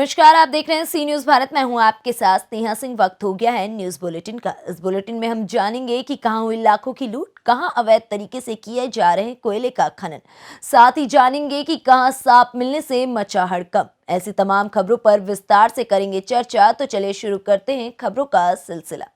नमस्कार, आप देख रहे हैं सी न्यूज भारत। मैं हूं आपके साथ स्नेहा सिंह। वक्त हो गया है न्यूज बुलेटिन का। इस बुलेटिन में हम जानेंगे कि कहां हुई लाखों की लूट, कहां अवैध तरीके से किए जा रहे हैं कोयले का खनन। साथ ही जानेंगे कि कहां सांप मिलने से मचा हड़कंप। ऐसी तमाम खबरों पर विस्तार से करेंगे चर्चा। तो चलिए शुरू करते हैं खबरों का सिलसिला।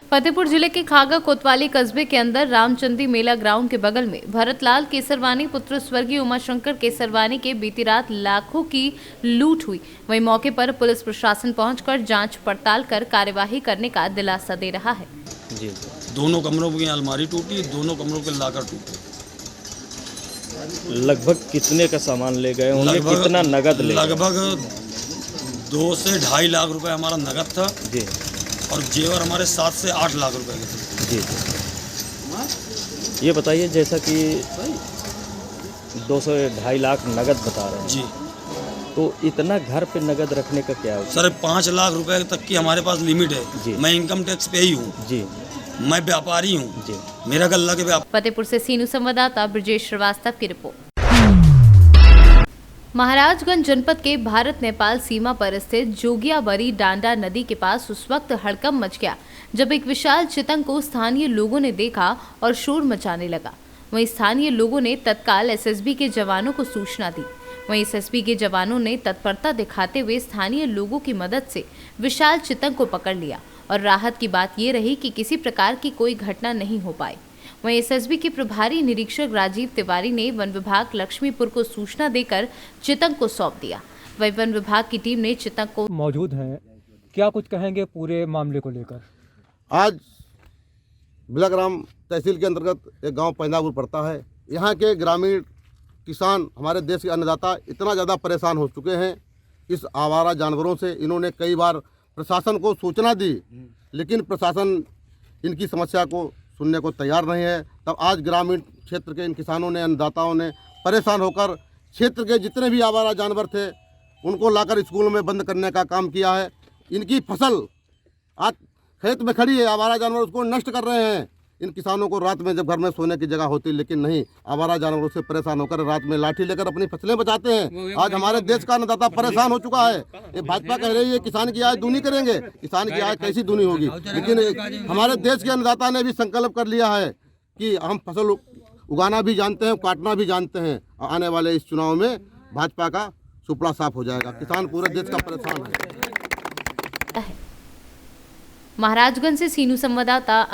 फतेहपुर जिले के खागा कोतवाली कस्बे के अंदर रामचंदी मेला ग्राउंड के बगल में भरतलाल केसरवानी पुत्र स्वर्गीय उमाशंकर केसरवानी के बीती रात लाखों की लूट हुई। वहीं मौके पर पुलिस प्रशासन पहुंचकर जांच पड़ताल कर कार्यवाही करने का दिलासा दे रहा है। जी, दोनों कमरों की अलमारी टूटी, दोनों कमरों के लाकर टूटे। लगभग कितने का सामान ले गए होंगे, कितना नगद ले? लगभग 2 से 2.5 लाख रुपए हमारा नगद था जी, और जेवर हमारे 7 से 8 लाख रुपए के थे। जी, ये बताइए, जैसा कि 2 से 2.5 लाख नगद बता रहे हैं जी, तो इतना घर पे नगद रखने का क्या है? सर 5 लाख रुपए तक की हमारे पास लिमिट है जी। मैं इनकम टैक्स पे ही हूँ जी, मैं व्यापारी हूँ जी। मेरा गल्ला के व्यापार। फतेहपुर से सीनू संवाददाता ब्रजेश श्रीवास्तव की रिपोर्ट। महाराजगंज जनपद के भारत नेपाल सीमा पर स्थित जोगियाबरी डांडा नदी के पास उस वक्त हड़कंप मच गया जब एक विशाल चितंग को स्थानीय लोगों ने देखा और शोर मचाने लगा। वहीं स्थानीय लोगों ने तत्काल एसएसबी के जवानों को सूचना दी। वहीं एसएसबी के जवानों ने तत्परता दिखाते हुए स्थानीय लोगों की मदद से विशाल चितंग को पकड़ लिया और राहत की बात ये रही कि किसी प्रकार की कोई घटना नहीं हो पाई। वहीं एसएसबी के प्रभारी निरीक्षक राजीव तिवारी ने वन विभाग लक्ष्मीपुर को सूचना देकर चितंग को सौंप दिया। वहीं वन विभाग की टीम ने चितंग को मौजूद हैं। क्या कुछ कहेंगे पूरे मामले को लेकर? आज बिलाग्राम तहसील के अंतर्गत एक गांव पैंदापुर पड़ता है। यहाँ के ग्रामीण किसान, हमारे देश के अन्नदाता इतना ज़्यादा परेशान हो चुके हैं इस आवारा जानवरों से। इन्होंने कई बार प्रशासन को सूचना दी, लेकिन प्रशासन इनकी समस्या को सुनने को तैयार नहीं है। तब आज ग्रामीण क्षेत्र के इन किसानों ने, अन्नदाताओं ने परेशान होकर क्षेत्र के जितने भी आवारा जानवर थे उनको लाकर स्कूलों में बंद करने का काम किया है। इनकी फसल आज खेत में खड़ी है, आवारा जानवर उसको नष्ट कर रहे हैं। इन किसानों को रात में जब घर में सोने की जगह होती, लेकिन नहीं, आवारा जानवरों से परेशान होकर रात में लाठी लेकर अपनी फसलें बचाते हैं। आज हमारे देश का अन्नदाता परेशान हो चुका है। ये भाजपा कह रही है किसान की आय दूनी करेंगे, किसान की आय कैसी दूनी होगी? लेकिन हमारे देश के अन्नदाता ने भी संकल्प कर लिया है कि हम फसल उगाना भी जानते हैं, काटना भी जानते हैं। आने वाले इस चुनाव में भाजपा का सुपड़ा साफ हो जाएगा। किसान पूरे देश का परेशान है। महाराजगंज से सीनू संवाददाता।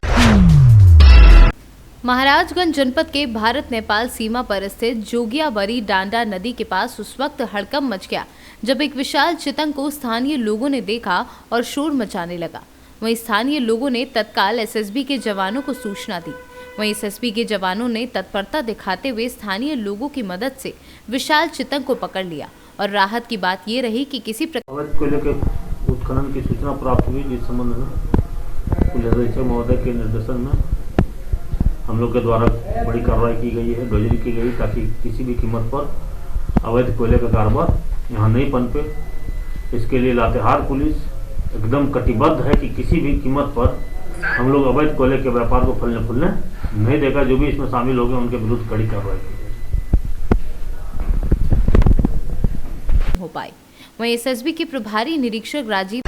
महाराजगंज जनपद के भारत नेपाल सीमा पर स्थित जोगियाबरी डांडा नदी के पास उस वक्त हड़कंप मच गया जब एक विशाल चितंग को स्थानीय लोगों ने देखा और शोर मचाने लगा। वहीं स्थानीय लोगों ने तत्काल एसएसबी के जवानों को सूचना दी। वहीं एसएसबी के जवानों ने तत्परता दिखाते हुए स्थानीय लोगों की मदद से विशाल चितंग को पकड़ लिया और राहत की बात ये रही कि किसी प्रकार कोयले के उत्खनन की सूचना प्राप्त हुई, जिस संबंध में पुलिस अधीक्षक महोदय के निर्देशन में हम लोग के द्वारा बड़ी कार्रवाई की गई है, ड्रोजरी की गई, ताकि किसी भी कीमत पर अवैध कोयले का कारोबार यहाँ नहीं पनपे। इसके लिए लातेहार पुलिस एकदम कटिबद्ध है कि किसी भी कीमत पर हम लोग अवैध कोयले के व्यापार को फलने फूलने नहीं देगा। जो भी इसमें शामिल होंगे उनके विरुद्ध कड़ी कार्रवाई की हो पाई। वहीं एसएसबी के प्रभारी निरीक्षक राजीव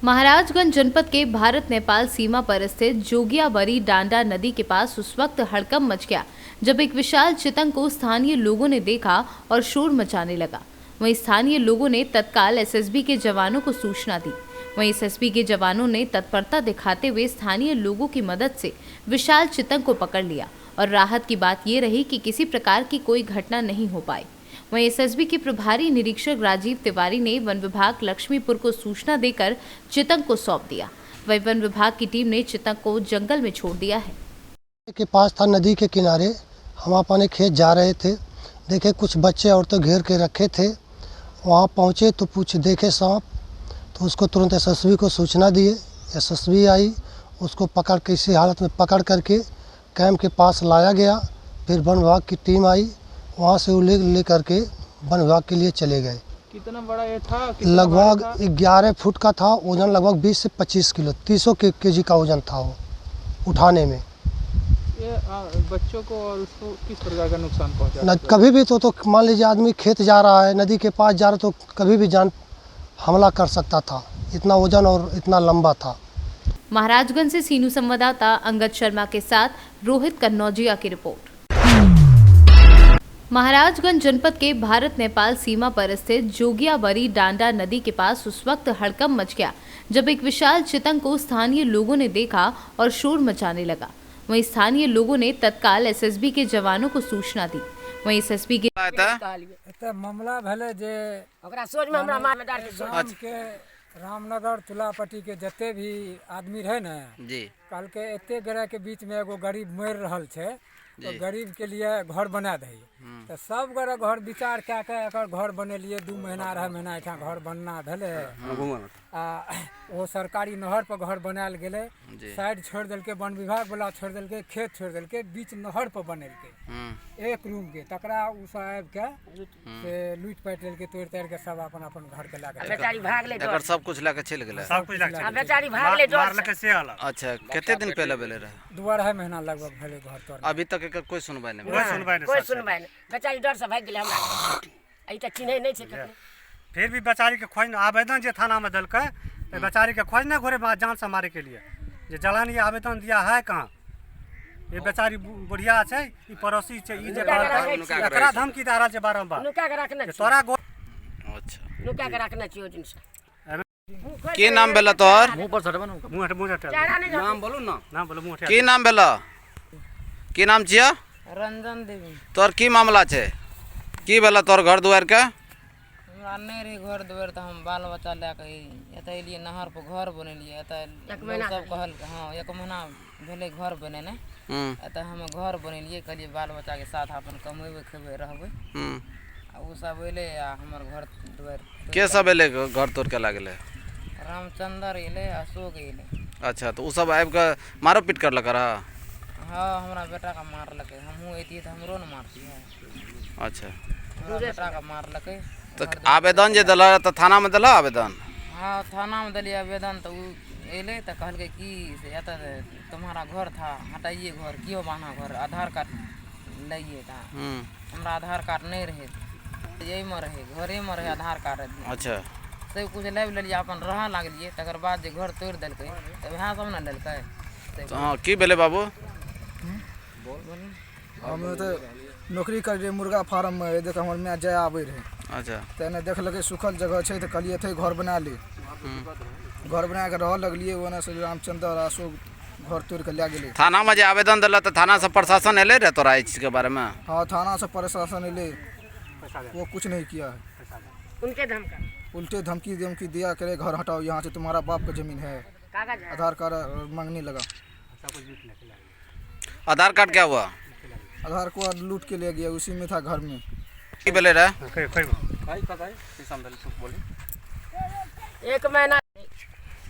महाराजगंज जनपद के भारत नेपाल सीमा पर स्थित जोगियाबरी डांडा नदी के पास उस वक्त हड़कंप मच गया जब एक विशाल चितंग को स्थानीय लोगों ने देखा और शोर मचाने लगा। वहीं स्थानीय लोगों ने तत्काल एसएसबी के जवानों को सूचना दी। वहीं एसएसबी के जवानों ने तत्परता दिखाते हुए स्थानीय लोगों की मदद से विशाल चितंग को पकड़ लिया और राहत की बात ये रही कि किसी प्रकार की कोई घटना नहीं हो पाई। वहीं एसएसबी के प्रभारी निरीक्षक राजीव तिवारी ने वन विभाग लक्ष्मीपुर को सूचना देकर चितंग को सौंप दिया। वहीं वन विभाग की टीम ने चितंग को जंगल में छोड़ दिया है। के पास था, नदी के किनारे हम अपने खेत जा रहे थे, देखे कुछ बच्चे और तो घेर के रखे थे। वहाँ पहुँचे तो देखे सांप, तो उसको तुरंत एसएसबी को सूचना दिए। एसएसबी आई, उसको पकड़ के इसी हालत में पकड़ करके कैंप के पास लाया गया। फिर वन विभाग की टीम आई, वहाँ से ले करके वन विभाग के लिए चले गए। कितना बड़ा ये था? लगभग 11 फुट का था, वजन लगभग 20 से 25 किलो, 300 केजी का वजन था वो उठाने में। ये बच्चों को और उसको किस प्रकार का नुकसान पहुंचा? न कभी भी तो मान लीजिए आदमी खेत जा रहा है, नदी के पास जा रहा तो कभी भी जान हमला कर सकता था, इतना वजन और इतना लंबा था। महाराजगंज से सीनू संवाददाता अंगद शर्मा के साथ रोहित कन्नौजिया की रिपोर्ट। महाराजगंज जनपद के भारत नेपाल सीमा पर स्थित जोगियाबरी डांडा नदी के पास उस वक्त हड़कंप मच गया जब एक विशाल चितंग को स्थानीय लोगों ने देखा और शोर मचाने लगा। वहीं स्थानीय लोगों ने तत्काल एसएसबी के जवानों को सूचना दी। वहीं एसएसबी के मामला भले जे ओकरा सोच में हमरा गाम के रामनगर तुलापट्टी के जते भी आदमी रहे न जी कल के एते गरे के बीच में एगो गरीब मर रहल छे, तो गरीब के लिए घर बना दे, तो सब गरे घर विचार क्या के घर बनेलिए, 2 महीना 2.5 महीना एठा घर बनना धले वो सरकारी नहर पर घर बनायल गेले, साइड छोड़ देलके, वन विभाग वाला छोड़ देलके, खेत छोड़ देलके, बीच नहर पर बनेलके 1 रूम के, तकरा उ सब आबि के से लूट पाट लेलके, तोड़ ताड़ के सब अपन अपन घर के लागे बेचारी भाग ले, एकर सब कुछ लेके चल गेले, सब कुछ लेके बेचारी भाग ले डर से। अच्छा कते दिन पहले भेले रहे? 2.5 महीना लगभग भेले घर तोड़। अभी तक एकर कोई सुनवाई नहीं? कोई सुनवाई नहीं, बेचारी डर से भाग गेले, हमरा ई त चिन्है नहीं छै। फिर भी बेचारी के खोज आवेदन जे थाना में दलके, तो बेचारी के खोज नहीं घोरे जान से मारे के लिए जे जलानी आवेदन दिया है कहाँ? ये बेचारी बुढ़िया छै, ई पड़ोसी छै, ई जे एकरा धमकी दे रहल छै बारंबार, नुका के रखने तोरा अच्छा नुका के रखने छियो दिन से। की नाम भेला तोहर? मुंह पर सटबन मुंह हटे नाम बोलू ना, नाम बोलो मुंह हटे। की नाम भेला? की नाम छिया? रंजन देवी। तोर की मामला छै? की भेला तोर घर दुआर के? हमरा नहीं रही घर दुआर, तो हम बाल बच्चा लेके एत एलिए, नहर पर घर बनेलिए, एत सब कहल हाँ 1 महीना भेले घर बनेने, एत हम घर बनेलिए, कहलिए बाल बच्चा के साथ अपन कमेबे खेबे रहबे, आ उ सब एले आ हमर घर दुआर। के सब एले घर तोड़ के लागले? रामचंद्र एले, अशोक एले। अच्छा तो उ सब आबि के मारो पीट करलक रहा? हाँ हमरा बेटा का मारलके, हमहू एतिए तो हमरो न मारतिए। अच्छा हमरा बेटा का मारलके। तो आवेदन जे दिला तो थाना में दिला आवेदन? हाँ थाना में दिलिए आवेदन, तो उ एले तो कहलके कि से एत तुम्हारा घर था, हटाइए घर, क्यों बांधा घर, आधार कार्ड लाइए था। हमरा आधार कार्ड नहीं रहे, यही में रहे, घरे में रहे आधार कार्ड। अच्छा सब कुछ लाबि लेलिए, अपन रह लागलिए, तकर बाद जे घर तोड़ देलकै तो वएह सब न लेलकै। हाँ की भेले बाबू? हम तो नौकरी कर रहे मुर्गा फार्म में, देख हमर मैं जाय आबे रहे। अच्छा तेने देखलकै सुखल जगह छै तो कहलिए थे घर बना ले, घर बना के रह लगलिए, ओने से रामचंद्र अशोक घर तोड़ के ले गेले। थाना में जे आवेदन दिला तो थाना से प्रशासन एले रहे तोरा इस चीज के बारे में? हाँ थाना से प्रशासन एले, वो कुछ नहीं किया है, उल्टे धमकी दिया करे घर हटाओ यहाँ से, तुम्हारा बाप का जमीन है, आधार कार्ड मांगने लगा। आधार कार्ड क्या हुआ? आधार कार्ड लूट के ले गया, उसी में था घर में। की बोले रहा? 1 महीना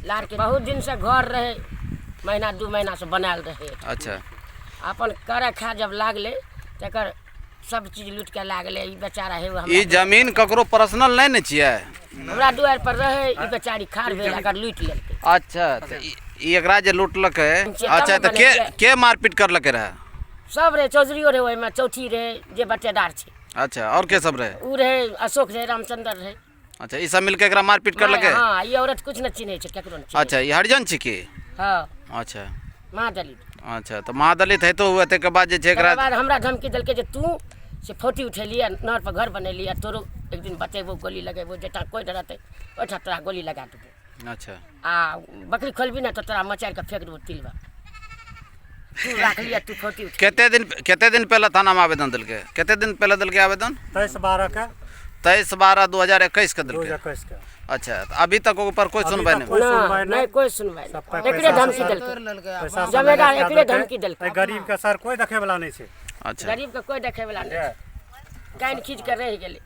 लार के बहुत दिन से घर रहे, महीना 2 महीना से बनाल रहे। अच्छा अपन करे खा जब लागले तकर सब चीज लूट के लागले, ई बेचारा है। ई जमीन ककरो पर्सनल नहीं न छियै? हमरा दुआर पर रहे, ई बेचारी खार भेल अगर लूट लेलकै। अच्छा तो ई एकरा जे लूटलक है, अच्छा तो के मारपीट करलक रहे? सब रहे, चौधरीओ रहे, ओहिमे चौथी रहे जे बटेदार छै। अच्छा और के सब रहे? उ रहे, अशोक रहे, रामचंद्र रहे। अच्छा ई सब मिलके एकरा मारपीट करलक है? हां ई औरत कुछ न चिन्है छै, केकरो न चिन्है। अच्छा ई हरिजन छी की? हां अच्छा महादलित। अच्छा तो महादलित है तो हुए के बाद जे छै एकरा बाद हमरा धमकी देलकै जे तू से फोटो उठेलिए, नहर पर घर बनेलिए, तोरो एक दिन बतेबो, गोली लगेबो, जेटा कोई डरते ओठा तोरा गोली लगा देबो। अच्छा आ बकरी खोलबी ना तो तोरा मचार के फेंक देबो तिलवा, तू राख लिया, तू फोटो उठ। केते दिन पहले थाना में आवेदन दिलके? केते दिन पहले दिलके आवेदन? 23/12 के 23/12/2021 के दिलके। 2021 के। अच्छा तो अभी तक ऊपर कोई सुनवाई नहीं? नहीं कोई सुनवाई नहीं, एकरे धमकी देलकै, जमींदार एकरे धमकी देलकै। गरीब के सर कोई देखे वाला नहीं छै। अच्छा गरीब के कोई देखे वाला नहीं, कान खींच के रह गेले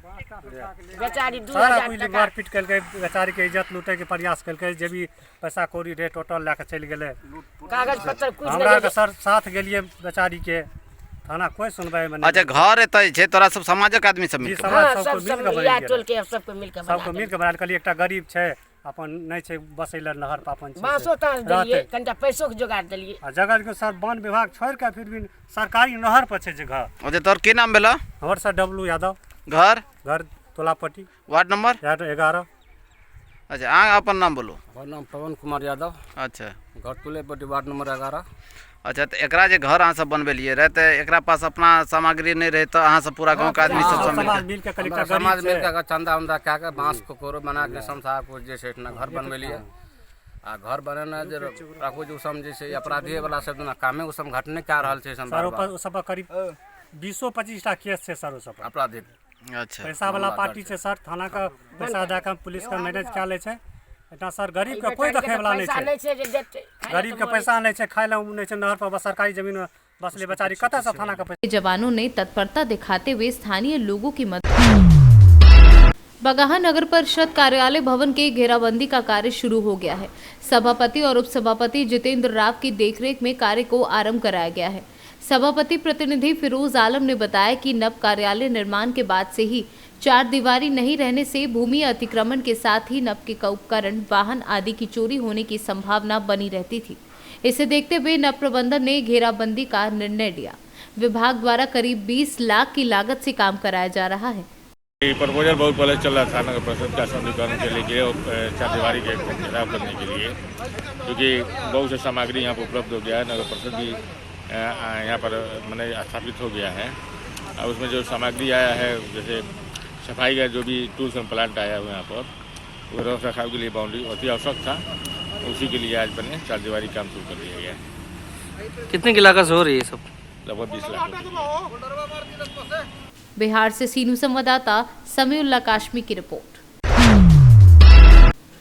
बेचारी। 2000 टका मारपीट केलकै, बेचारी के इज्जत लूटे के प्रयास केलकै, जे भी पैसा कौड़ी रहे टोटल लेके चल गेले, कागज पत्तर कुछ हमरा के सर साथ गेलिए बेचारी के, थाना कोई सुनवाई में नहीं। अच्छा घर एतै छै, तोरा सब समाजक आदमी सब मिलके? समाज सबको मिल के टोल के सबको मिल के बनाल, कहलिए एकटा गरीब छै अपन नहीं छे बसैला नहर पर अपन छे बांसो तान देलिए कनटा पैसो के जोगाड़ देलिए आ जगह के सर वन विभाग छोड़ के फिर भी सरकारी नहर पर छे जगह। अच्छा तोर की नाम भेला? हमर सर डब्लू यादव। घर तोलापट्टी वार्ड नंबर 11। अच्छा आ अपन नाम बोलो। हमर नाम पवन कुमार यादव। अच्छा घर तुलेपट्टी वार्ड नंबर 11। अच्छा तो एकरा जे घर अहाँ सब बनबेलिए रहते एकरा पास अपना सामग्री नहीं रहे तो अहाँ सब पूरा गांव के आदमी सब मिल के समाज मिल के चंदा उंदा क्या के बांस कोरो बना के समसा को जे से इतना घर बनबेलिए आ घर बनाना जे राखो जो समझे से अपराधी वाला सब ना कामे उ सब घटने का रहल छे सर सब करीब 20-25 टा केस छे सर सब अपराधी। अच्छा पैसा वाला पार्टी छे सर थाना का पैसा दे के पुलिस का मैनेज क्या ले छे इतना सर गरीब के कोई देखे वाला नहीं छे। गरीब के पैसा नहीं छे खाए ला नहीं छे नहर पर सरकारी जमीन में बस ले बेचारी कता से थाना का पैसा। जवानों ने तत्परता दिखाते हुए स्थानीय लोगों की मदद। बगाहा नगर परिषद कार्यालय भवन के घेराबंदी का कार्य शुरू हो गया है। सभापति और उपसभापति जितेंद्र राव की देखरेख में कार्य को आरंभ कराया गया है। सभापति प्रतिनिधि फिरोज आलम ने बताया कि नव कार्यालय निर्माण के बाद से ही 4 दीवारी नहीं रहने से भूमि अतिक्रमण के साथ ही नव के उपकरण वाहन आदि की चोरी होने की संभावना बनी रहती थी। इसे देखते हुए नव प्रबंधन ने घेराबंदी का निर्णय लिया। विभाग द्वारा करीब 20 लाख की लागत से काम कराया जा रहा है। प्रपोजल बहुत पहले चल रहा था नगर परिषद का सौंदर्यीकरण के लिए और 4 दीवारी के घेराव करने के लिए, क्योंकि बहुत से सामग्री यहाँ पर उपलब्ध हो गया है। नगर परिषद भी यहाँ पर मैंने स्थापित हो गया है और उसमें जो सामग्री आया है जैसे सफाई का जो भी टूल्स एंड प्लांट आया हुआ यहाँ पर वो रख रखाव के लिए बाउंड्री अति आवश्यक था, उसी के लिए आज बने 4 दीवारी काम शुरू कर दिया गया है। कितने की लागत से हो रही है सब? लगभग 20 लाख। बिहार से सीनू संवाददाता समीउल्लाह काश्मी की रिपोर्ट।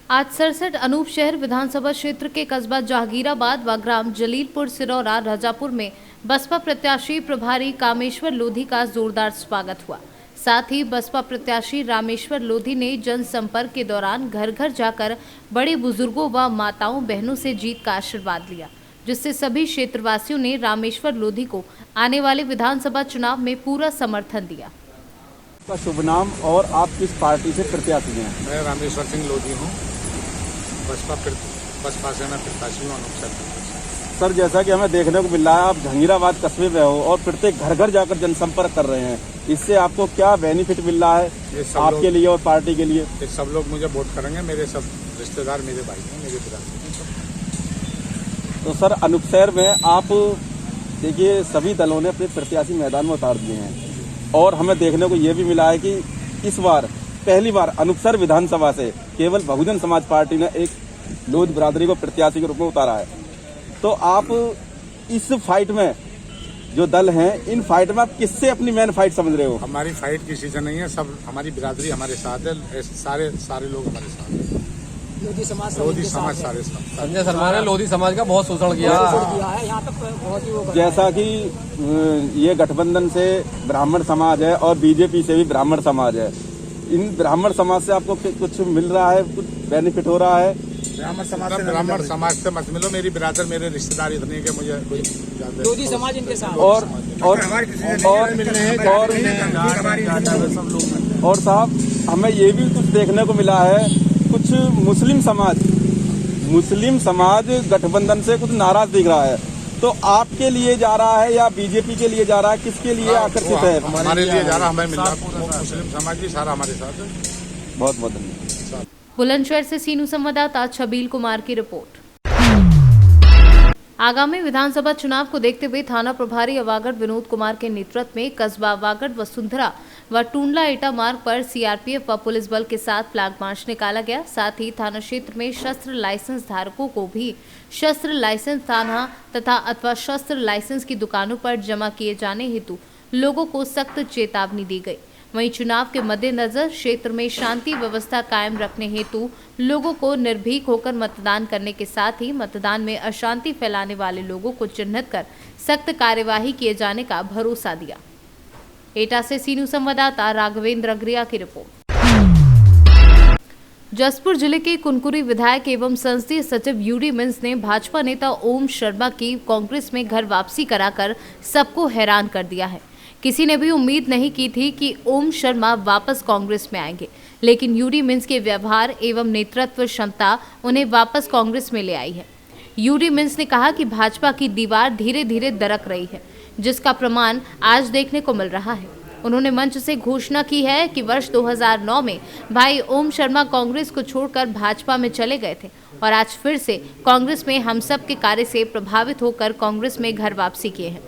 आज 67 अनूप शहर विधानसभा क्षेत्र के कस्बा जहांगीराबाद व ग्राम जलीलपुर सिरौरा राजापुर में बसपा प्रत्याशी प्रभारी कामेश्वर लोधी का जोरदार स्वागत हुआ। साथ ही बसपा प्रत्याशी रामेश्वर लोधी ने जनसंपर्क के दौरान घर घर जाकर बड़े बुजुर्गों व माताओं बहनों से जीत का आशीर्वाद लिया, जिससे सभी क्षेत्रवासियों ने रामेश्वर लोधी को आने वाले विधानसभा चुनाव में पूरा समर्थन दिया। का शुभ नाम और आप किस पार्टी से प्रत्याशी हैं? मैं रामेश्वर सिंह लोधी हूँ, बसपा से मैं प्रत्याशी हूँ अनूप शहर। सर जैसा कि हमें देखने को मिल रहा है आप जहांगीराबाद कस्बे में हो और प्रत्येक घर घर जाकर जनसंपर्क कर रहे हैं, इससे आपको क्या बेनिफिट मिल रहा है आपके लिए और पार्टी के लिए? सब लोग मुझे वोट करेंगे, मेरे सब रिश्तेदार मेरे भाई हैं, मेरे पिता। तो सर अनूप शहर में आप देखिए सभी दलों ने अपने प्रत्याशी मैदान में उतार दिए हैं और हमें देखने को ये भी मिला है कि इस बार पहली बार अनूप शहर विधानसभा से केवल बहुजन समाज पार्टी ने एक लोध बिरादरी को प्रत्याशी के रूप में उतारा है। तो आप इस फाइट में जो दल हैं, इन फाइट में आप किससे अपनी मेन फाइट समझ रहे हो? हमारी फाइट किसी से नहीं है, सब हमारी बिरादरी हमारे साथ है, सारे लोग हमारे साथ हैं। लोधी समाज सारे संजय शर्मा ने लोधी समाज का बहुत शोषण किया है यहाँ पे। जैसा कि ये गठबंधन से ब्राह्मण समाज है और बीजेपी से भी ब्राह्मण समाज है, इन ब्राह्मण समाज से आपको कुछ मिल रहा है, कुछ बेनिफिट हो रहा है? ब्राह्मण समाज से मत मिलो, मेरी बिरादर मेरे रिश्तेदार इतने के मुझे कोई लोधी समाज इनके साथ और साहब हमें ये भी कुछ देखने को मिला है, कुछ मुस्लिम समाज गठबंधन से कुछ नाराज दिख रहा है, तो आपके लिए जा रहा है या बीजेपी के लिए जा रहा है, किसके लिए आकर्षित है? हमारे लिए जा रहा, हमें मिल रहा, मुस्लिम समाज भी सारा हमारे साथ है। बहुत बहुत धन्यवाद। बुलंदशहर से सीनू संवाददाता छबील कुमार की रिपोर्ट। आगामी विधानसभा चुनाव को देखते हुए थाना प्रभारी अवागढ़ विनोद कुमार के नेतृत्व में कस्बा अवागढ़ वसुंधरा व टूंडला एटा मार्ग पर सीआरपीएफ व पुलिस बल के साथ फ्लैग मार्च निकाला गया। साथ ही थाना क्षेत्र में शस्त्र लाइसेंस धारकों को भी शस्त्र लाइसेंस थाना तथा अथवा शस्त्र लाइसेंस की दुकानों पर जमा किए जाने हेतु लोगों को सख्त चेतावनी दी गई। वहीं चुनाव के मद्देनजर क्षेत्र में शांति व्यवस्था कायम रखने हेतु लोगों को निर्भीक होकर मतदान करने के साथ ही मतदान में अशांति फैलाने वाले लोगों को चिन्हित कर सख्त कार्यवाही किए जाने का भरोसा दिया। एटा से सीनू संवाददाता राघवेंद्र अग्रिया की रिपोर्ट। जसपुर जिले के कुनकुरी विधायक एवं संसदीय सचिव यूडी मिन्स ने भाजपा नेता ओम शर्मा की कांग्रेस में घर वापसी कराकर सबको हैरान कर दिया है। किसी ने भी उम्मीद नहीं की थी कि ओम शर्मा वापस कांग्रेस में आएंगे, लेकिन यूडी मिंज के व्यवहार एवं नेतृत्व क्षमता उन्हें वापस कांग्रेस में ले आई है। यूडी मिंज ने कहा कि भाजपा की दीवार धीरे धीरे दरक रही है, जिसका प्रमाण आज देखने को मिल रहा है। उन्होंने मंच से घोषणा की है कि वर्ष 2009 में भाई ओम शर्मा कांग्रेस को छोड़कर भाजपा में चले गए थे और आज फिर से कांग्रेस में हम सब के कार्य से प्रभावित होकर कांग्रेस में घर वापसी किए हैं।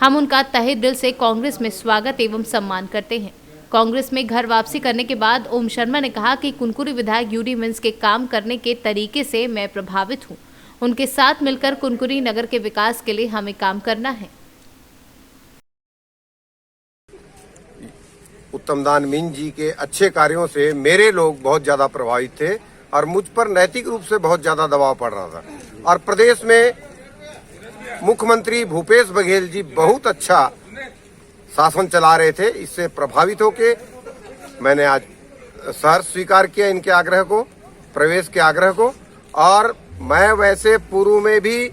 हम उनका तहे दिल से कांग्रेस में स्वागत एवं सम्मान करते हैं। कांग्रेस में घर वापसी करने के बाद ओम शर्मा ने कहा कि कुनकुरी विधायक यूडी मिंज के काम करने के तरीके से मैं प्रभावित हूँ। उनके साथ मिलकर कुनकुरी नगर के विकास के लिए हमें काम करना है। उत्तमदान मिंज जी के अच्छे कार्यों से मेरे लोग बहुत ज्यादा प्रभावित थे और मुझ पर नैतिक रूप से बहुत ज्यादा दबाव पड़ रहा था। और प्रदेश में मुख्यमंत्री भूपेश बघेल जी बहुत अच्छा शासन चला रहे थे। इससे प्रभावित होके मैंने आज सहर्ष स्वीकार किया इनके आग्रह को, प्रवेश के आग्रह को। और मैं वैसे पूर्व में भी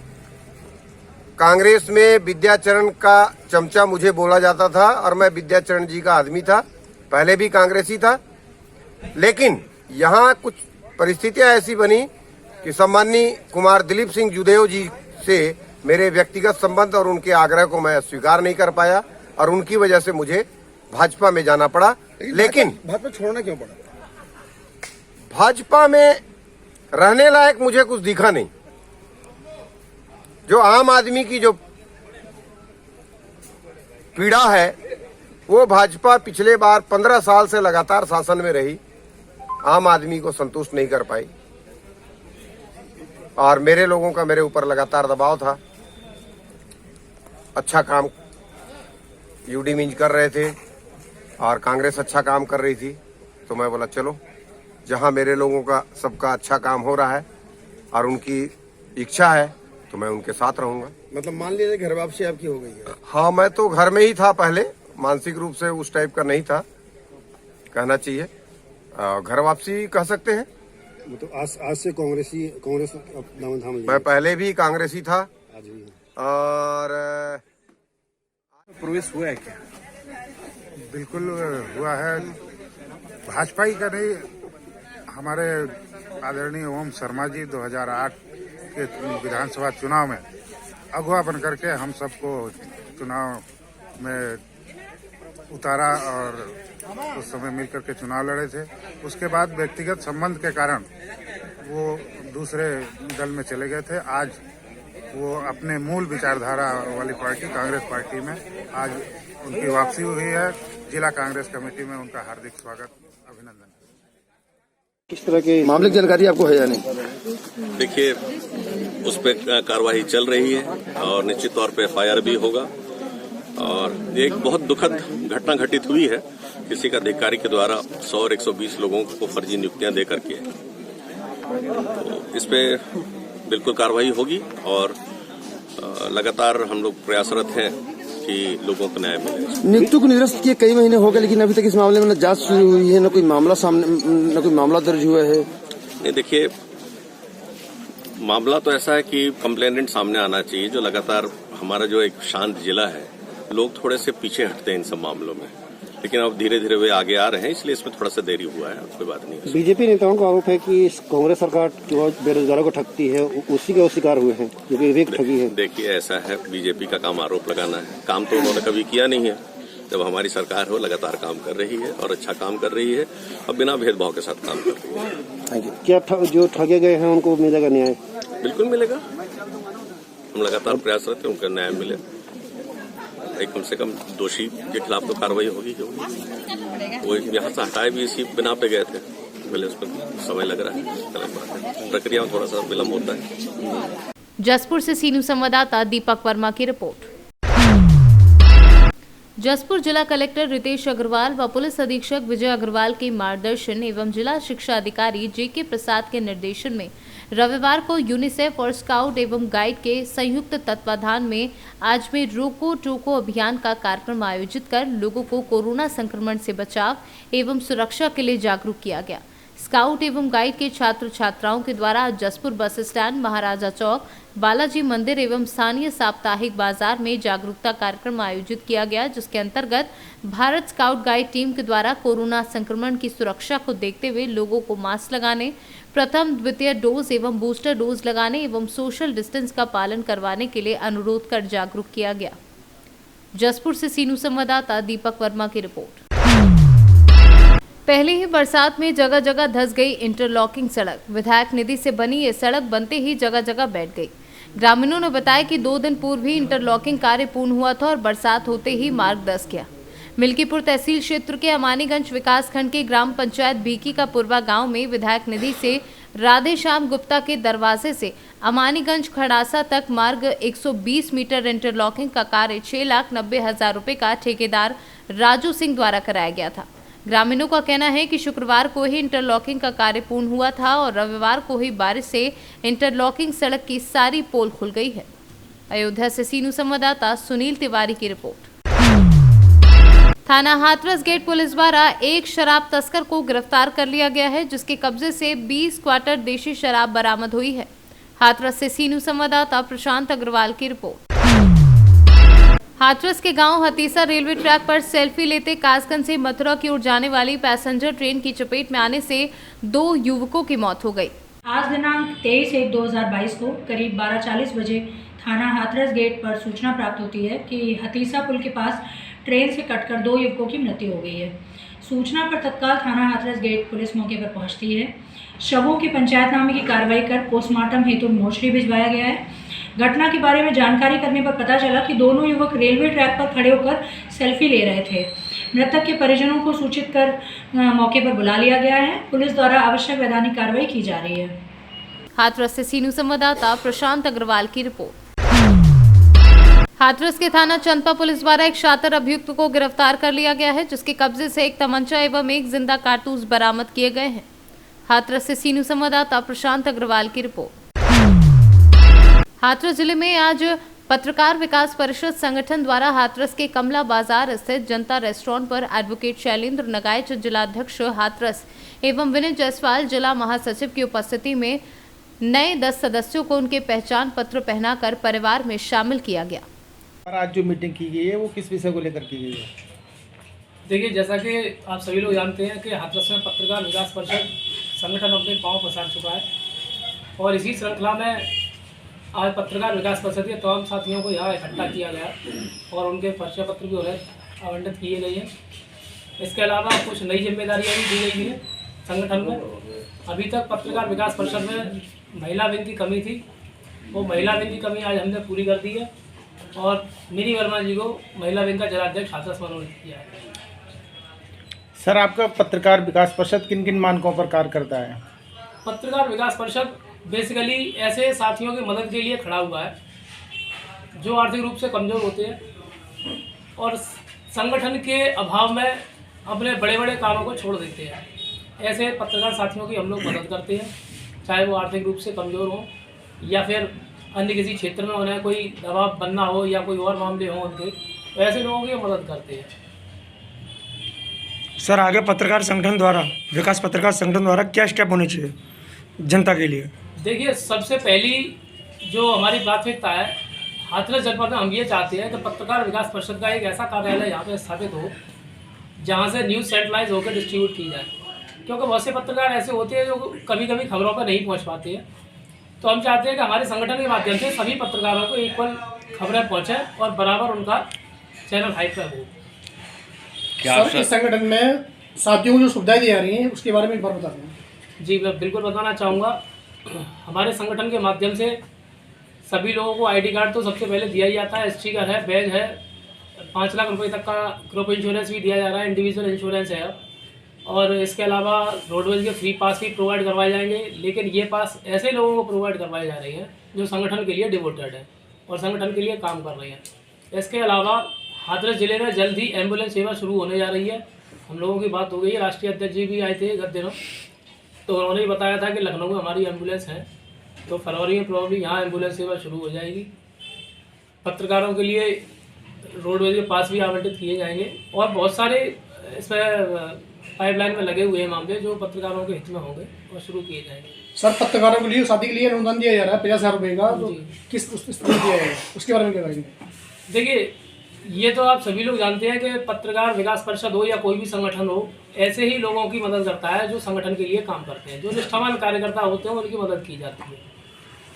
कांग्रेस में विद्याचरण का चमचा मुझे बोला जाता था और मैं विद्याचरण जी का आदमी था, पहले भी कांग्रेसी था। लेकिन यहाँ कुछ परिस्थितियां ऐसी बनी कि सम्माननीय कुमार दिलीप सिंह जुदेव जी से मेरे व्यक्तिगत संबंध और उनके आग्रह को मैं स्वीकार नहीं कर पाया और उनकी वजह से मुझे भाजपा में जाना पड़ा। लेकिन भाजपा छोड़ना क्यों पड़ा? भाजपा में रहने लायक मुझे कुछ दिखा नहीं। जो आम आदमी की जो पीड़ा है वो भाजपा पिछले बार 15 साल से लगातार शासन में रही, आम आदमी को संतुष्ट नहीं कर पाई और मेरे लोगों का मेरे ऊपर लगातार दबाव था। अच्छा काम यूडी मिंज कर रहे थे और कांग्रेस अच्छा काम कर रही थी, तो मैं बोला चलो जहां मेरे लोगों का सबका अच्छा काम हो रहा है और उनकी इच्छा है तो मैं उनके साथ रहूंगा। मतलब मान लीजिए घर वापसी आपकी हो गई है? हाँ, मैं तो घर में ही था पहले, मानसिक रूप से उस टाइप का नहीं था, कहना चाहिए घर वापसी कह सकते हैं। तो आज से कांग्रेस दामन थाम लिया? मैं पहले भी कांग्रेसी था और प्रवेश हुआ है क्या? बिल्कुल हुआ है। भाजपा ही का नहीं, हमारे आदरणीय ओम शर्मा जी 2008 के विधानसभा चुनाव में अगुवा बन करके हम सबको चुनाव में उतारा और उस समय मिलकर के चुनाव लड़े थे। उसके बाद व्यक्तिगत संबंध के कारण वो दूसरे दल में चले गए थे। आज वो अपने मूल विचारधारा वाली पार्टी कांग्रेस पार्टी में आज उनकी वापसी हुई है। जिला कांग्रेस कमेटी में उनका हार्दिक स्वागत, अभिनंदन। किस तरह के मामले की जानकारी आपको है या नहीं? देखिए, उस पर कार्रवाई चल रही है और निश्चित तौर पे FIR भी होगा। और एक बहुत दुखद घटना घटित हुई है, किसी का अधिकारी के द्वारा 100 और 120 लोगों को फर्जी नियुक्तियां दे करके, तो इस पे बिल्कुल कार्रवाई होगी और लगातार हम लोग प्रयासरत हैं कि लोगों को न्याय मिले। नियुक्ति को निरस्त किए कई महीने हो गए, लेकिन अभी तक इस मामले में न जांच शुरू हुई है, न कोई मामला दर्ज हुआ है। नहीं, देखिए, मामला तो ऐसा है कि कंप्लेनेंट सामने आना चाहिए। जो लगातार हमारा जो एक शांत जिला है, लोग थोड़े से पीछे हटते हैं इन सब मामलों में, लेकिन अब धीरे धीरे वे आगे आ रहे हैं, इसलिए इसमें थोड़ा सा देरी हुआ है, कोई बात नहीं है। बीजेपी नेताओं का आरोप है कि कांग्रेस सरकार जो बेरोजगारों को ठगती है उसी के शिकार हुए हैं, जो कि विवेक ठगी है। देखिए, ऐसा है, बीजेपी का काम आरोप लगाना है। काम तो उन्होंने कभी किया नहीं है। जब हमारी सरकार हो, लगातार काम कर रही है और अच्छा काम कर रही है और बिना भेदभाव के साथ काम कर रही है। Thank you. क्या जो ठगे गए हैं उनको मिलेगा न्याय? बिल्कुल मिलेगा। हम लगातार प्रयासरत हैं उनका न्याय मिले। कम से कम दोषी के खिलाफ तो कार्रवाई होगी। वो यहाँ से हटाए भी इसी बिना पे गए थे, पहले उस पर समय लग रहा है, गलत बात है। प्रक्रिया में थोड़ा सा विलम्ब होता है। जसपुर से सी न्यूज संवाददाता दीपक वर्मा की रिपोर्ट। जसपुर जिला कलेक्टर रितेश अग्रवाल व पुलिस अधीक्षक विजय अग्रवाल के मार्गदर्शन एवं जिला शिक्षा अधिकारी JK प्रसाद के निर्देशन में रविवार को यूनिसेफ और स्काउट एवं गाइड के संयुक्त तत्वाधान में आज में रोको टोको अभियान का कार्यक्रम आयोजित कर लोगों को कोरोना संक्रमण से बचाव एवं सुरक्षा के लिए जागरूक किया गया, स्काउट एवं गाइड के छात्र छात्राओं के द्वारा जसपुर बस स्टैंड, महाराजा चौक, बालाजी मंदिर एवं स्थानीय साप्ताहिक बाजार में जागरूकता कार्यक्रम आयोजित किया गया, जिसके अंतर्गत भारत स्काउट गाइड टीम के द्वारा कोरोना संक्रमण की सुरक्षा को देखते हुए लोगों को मास्क लगाने, प्रथम द्वितीय डोज एवं बूस्टर डोज लगाने एवं सोशल डिस्टेंस का पालन करवाने के लिए अनुरोध कर जागरूक किया गया। जसपुर से सीनू संवाददाता दीपक वर्मा की रिपोर्ट। पहले ही बरसात में जगह जगह धंस गई इंटरलॉकिंग सड़क। विधायक निधि से बनी ये सड़क बनते ही जगह जगह बैठ गई। ग्रामीणों ने बताया कि 2 दिन पूर्व ही इंटरलॉकिंग कार्य पूर्ण हुआ था और बरसात होते ही मार्ग धंस गया। मिल्कीपुर तहसील क्षेत्र के अमानीगंज विकास खंड के ग्राम पंचायत बीकी का पूर्वा गांव में विधायक निधि से राधे श्याम गुप्ता के दरवाजे से अमानीगंज खड़ासा तक मार्ग 120 मीटर इंटरलॉकिंग का कार्य 6,90,000 रुपए का ठेकेदार राजू सिंह द्वारा कराया गया था। ग्रामीणों का कहना है कि शुक्रवार को ही इंटरलॉकिंग का कार्य पूर्ण हुआ था और रविवार को ही बारिश से इंटरलॉकिंग सड़क की सारी पोल खुल गई है। अयोध्या से सीनू संवाददाता सुनील तिवारी की रिपोर्ट। थाना हाथरस गेट पुलिस द्वारा एक शराब तस्कर को गिरफ्तार कर लिया गया है, जिसके कब्जे से 20 क्वार्टर देशी शराब बरामद हुई है। हाथरस से सीनू संवाददाता प्रशांत अग्रवाल की रिपोर्ट। हाथरस के गांव हतीसा रेलवे ट्रैक पर सेल्फी लेते कासगंज से मथुरा की ओर जाने वाली पैसेंजर ट्रेन की चपेट में आने से 2 युवकों की मौत हो गई। आज दिनांक 23/1/2022 को करीब 12:40 बजे थाना हाथरस गेट पर सूचना प्राप्त होती है कि हतीसा पुल के पास ट्रेन से कटकर 2 युवकों की मृत्यु हो गई है। सूचना पर तत्काल थाना हाथरस गेट पुलिस मौके पर पहुंचती है। शवों की पंचायतनामे की कार्रवाई कर पोस्टमार्टम हेतु मोर्चरी भिजवाया गया है। घटना के बारे में जानकारी करने पर पता चला कि दोनों युवक रेलवे ट्रैक पर खड़े होकर सेल्फी ले रहे थे। मृतक के परिजनों को सूचित कर मौके पर बुला लिया गया है। पुलिस द्वारा आवश्यक वैधानिक कार्रवाई की जा रही है। हाथरस से सीनू संवाददाता प्रशांत अग्रवाल की रिपोर्ट। हाथरस के थाना चंदपा पुलिस द्वारा एक शातिर अभियुक्त को गिरफ्तार कर लिया गया है, जिसके कब्जे से एक तमंचा एवं एक जिंदा कारतूस बरामद किए गए हैं। हाथरस से सीनू संवाददाता प्रशांत अग्रवाल की रिपोर्ट। हाथरस जिले में आज पत्रकार विकास परिषद संगठन द्वारा हाथरस के कमला बाजार स्थित जनता रेस्टोरेंट पर एडवोकेट शैलेंद्र नगाइच, जिलाध्यक्ष हाथरस एवं विनय जायसवाल, जिला महासचिव की उपस्थिति में नए 10 सदस्यों को उनके पहचान पत्र पहनाकर परिवार में शामिल किया गया। आज जो मीटिंग की गई है वो किस विषय को लेकर की गई है? देखिए, जैसा कि आप सभी लोग जानते हैं कि हाथरस में पत्रकार विकास परिषद संगठन अपने पांव पसार चुका है और इसी श्रृंखला में आज पत्रकार विकास परिषद के तमाम साथियों को यहाँ इकट्ठा किया गया और उनके परिचय पत्र भी उन्हें आवंटित किए गए हैं। इसके अलावा कुछ नई जिम्मेदारियाँ भी दी गई हैं संगठन में। अभी तक पत्रकार विकास परिषद में महिला विंग की कमी थी, वो महिला विंग की कमी आज हमने पूरी कर दी है और मिनी वर्मा जी को महिला विंग का जिलाध्यक्ष हाथरस मनोनीत किया है। सर, आपका पत्रकार विकास परिषद किन किन मानकों पर कार्य करता है? पत्रकार विकास परिषद बेसिकली ऐसे साथियों की मदद के लिए खड़ा हुआ है जो आर्थिक रूप से कमज़ोर होते हैं और संगठन के अभाव में अपने बड़े बड़े कामों को छोड़ देते हैं। ऐसे पत्रकार साथियों की हम लोग मदद करते हैं, चाहे वो आर्थिक रूप से कमज़ोर हो या फिर अन्य किसी क्षेत्र में उन्हें कोई दबाव बनना हो या कोई और मामले हों उनके, तो ऐसे लोगों की मदद करते हैं। सर, आगे पत्रकार संगठन द्वारा विकास पत्रकार संगठन द्वारा क्या स्टेप होने चाहिए जनता के लिए? देखिए, सबसे पहली जो हमारी प्राथमिकता है हाथरस जनपद में, हम ये चाहते हैं कि पत्रकार विकास परिषद का एक ऐसा कार्यालय यहाँ पे स्थापित हो जहाँ से न्यूज़ सेंट्रलाइज होकर डिस्ट्रीब्यूट की जाए, क्योंकि बहुत से पत्रकार ऐसे होते हैं जो कभी कभी खबरों पर नहीं पहुँच पाते हैं। तो हम चाहते हैं कि हमारे संगठन के माध्यम से सभी पत्रकारों को इक्वल खबरें पहुँचे और बराबर उनका चैनल हाइट पर हो। सर, इस संगठन में साथियों को जो सुविधाएं दी जा रही हैं उसके बारे में एक बार बता दें। जी, मैं बिल्कुल बताना चाहूँगा। हमारे संगठन के माध्यम से सभी लोगों को आईडी कार्ड तो सबसे पहले दिया ही जाता है, स्टिकर है, बैज है, 5 लाख रुपए तक का ग्रुप इंश्योरेंस भी दिया जा रहा है, इंडिविजुअल इंश्योरेंस है और इसके अलावा रोडवेज के फ्री पास भी प्रोवाइड करवाए जाएंगे। लेकिन ये पास ऐसे लोगों को प्रोवाइड करवाए जा रहे हैं जो संगठन के लिए डिवोटेड है और संगठन के लिए काम कर रहे हैं। इसके अलावा हाथरस जिले में जल्द ही एम्बुलेंस सेवा शुरू होने जा रही है। हम लोगों की बात हो गई है, राष्ट्रीय अध्यक्ष जी भी आए थे गत दिनों, तो उन्होंने ही बताया था कि लखनऊ में हमारी एम्बुलेंस है, तो फरवरी में प्रॉब्ली यहाँ एम्बुलेंस सेवा शुरू हो जाएगी। पत्रकारों के लिए रोडवेज के पास भी आवंटित किए जाएंगे और बहुत सारे इसमें पाइपलाइन में लगे हुए हैं मामले जो पत्रकारों के हित में होंगे और शुरू किए जाएंगे। सर, पत्रकारों के लिए शादी के लिए अनुदान दिया जा रहा है 50,000 रुपये का, तो किस दिया जाएगा उसके बारे में क्या करेंगे? देखिए, ये तो आप सभी लोग जानते हैं कि पत्रकार विकास परिषद हो या कोई भी संगठन हो, ऐसे ही लोगों की मदद करता है जो संगठन के लिए काम करते हैं। जो निष्ठावान कार्यकर्ता होते हैं उनकी मदद की जाती है,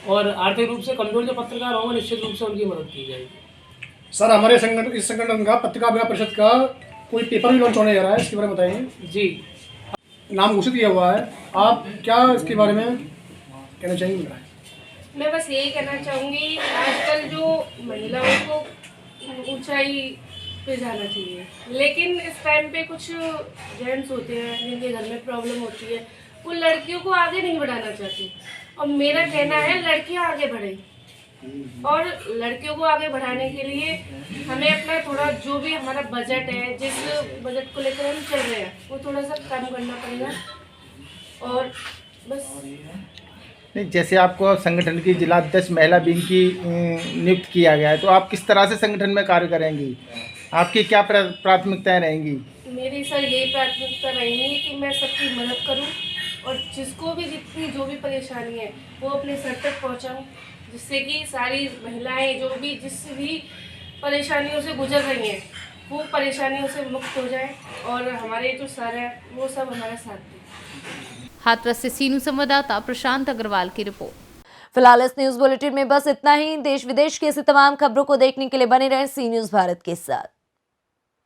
और आर्थिक रूप से कमजोर जो पत्रकार होंगे निश्चित रूप से उनकी मदद की जाएगी। सर, हमारे संगठन, इस संगठन का पत्रकार विकास परिषद का कोई पेपर भी लॉन्च होने जा रहा है, इसके बारे में बताएंगे? जी, नाम घोषित किया हुआ है, आप क्या इसके बारे में कहना चाहेंगे? मैं बस यही कहना चाहूँगी, आजकल जो महिलाओं को ऊंचाई पे जाना चाहिए, लेकिन इस टाइम पे कुछ जेंट्स होते हैं जिनके घर में प्रॉब्लम होती है, वो लड़कियों को आगे नहीं बढ़ाना चाहते। और मेरा कहना है लड़कियां आगे बढ़ें, और लड़कियों को आगे बढ़ाने के लिए हमें अपना थोड़ा जो भी हमारा बजट है, जिस बजट को लेकर हम चल रहे हैं, वो थोड़ा सा कम करना पड़ेगा। और बस नहीं, जैसे आपको संगठन की जिला अध्यक्ष महिला विंग की नियुक्त किया गया है, तो आप किस तरह से संगठन में कार्य करेंगी? आपकी क्या प्राथमिकताएं रहेंगी? मेरी सर यही प्राथमिकता रहेगी कि मैं सबकी मदद करूं, और जिसको भी जितनी जो भी परेशानी है वो अपने सर तक पहुंचाऊं, जिससे कि सारी महिलाएं जो भी जिस भी परेशानियों से गुजर रही हैं वो परेशानियों से मुक्त हो जाए, और हमारे जो सर हैं वो सब हमारा साथ दें। हाथरस से सीनू संवाददाता प्रशांत अग्रवाल की रिपोर्ट। फिलहाल इस न्यूज बुलेटिन में बस इतना ही। देश विदेश की ऐसी तमाम खबरों को देखने के लिए बने रहें सी न्यूज भारत के साथ।